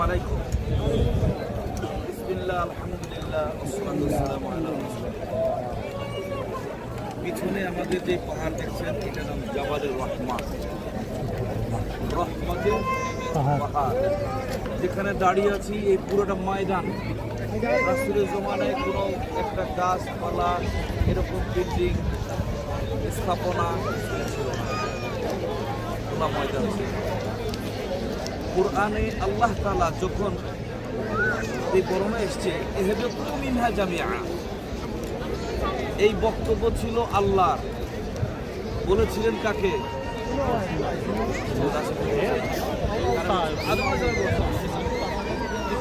আলাইকুম বিসমিল্লাহ আলহামদুলিল্লাহ ওয়াসসালাতু ওয়াসসালামু আলা রাসূলিল্লাহ। পিছনে আমাদের যে পাহাড় দেখছেন এটার নাম জাবালুর রহমান, রহমতের পাহাড়। যেখানে দাঁড়িয়ে আছি এই পুরোটা ময়দান। রাসূলের জমানায় কোনো একটা গাছপালা এরকম বিল্ডিং স্থাপনা ছিল না, খোলা ময়দান ছিল। কুরআনে আল্লাহ তাআলা যখন এই বর্ণনা এসছে ইহবিতু মিনহা জামিআ, এই বক্তব্য ছিল আল্লাহর। বলেছিলেন কাকে?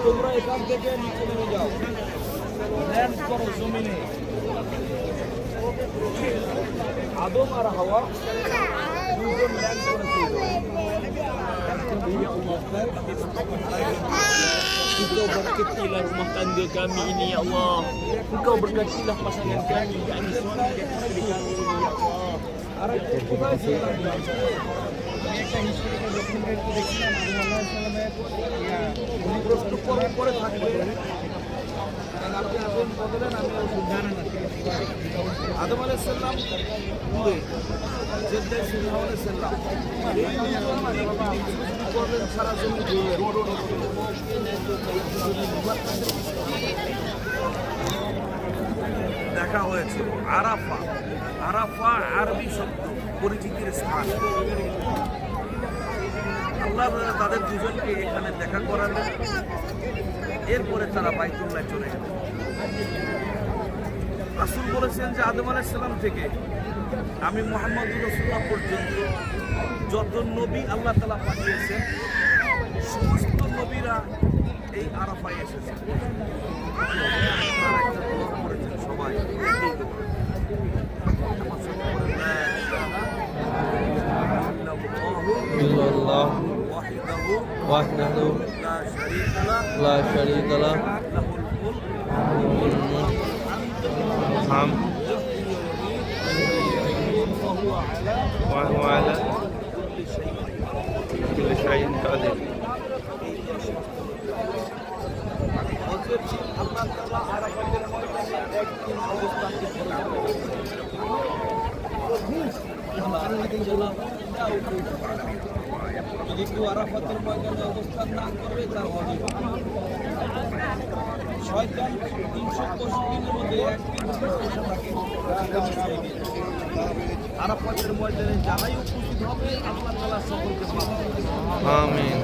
তোমরা এখান থেকে নিচে নেমে যাও, ল্যান্ড করো জমিনে। আদম আর হাওয়া দুজন ল্যান্ড করেছিল। Engkau berkatilah rumah tangga kami ini ya Allah. Engkau berkatilah pasangan kami, yakni suami dan isteri kami ini ya Allah. আদম আলাইহিস সালাম দূরে, জেদ্দায় সুবহান আলাইহিস সালাম করলেন সারা জমি ঘুরলেন। দেখা হয়েছিল আরাফা। আরাফা আরবি শব্দ, পরিচিতির স্থান। আল্লাহ তাদের দুজনকে এখানে দেখা করালেন। এরপরে তারা বাইতুল্লাহ চলে গেলেন। রাসূল বলেছেন যে আদম আলাইহিস সালাম থেকে আমি মুহাম্মদুর রাসূলুল্লাহ পর্যন্ত যত নবী আল্লাহ তাআলা পাঠিয়েছেন সমস্ত নবীরা এই আরাফায় এসেছেন। সবাই Wahdahu la syarika lah, wa huwa ala kulli shay'in qadir. আল্লাহ তাআলা আরাফাতের ময়দানে একদিন অবস্থানকে যদি কেউ আরাফাতের ময়দানে অবস্থান না করবে তার হজে শয়তান 365 দিনের মধ্যে একদিন থাকে। আরাফাতের ময়দানে যারাই উপস্থিত হবে আল্লাহ তাআলা সকলকে পাবে। Amin.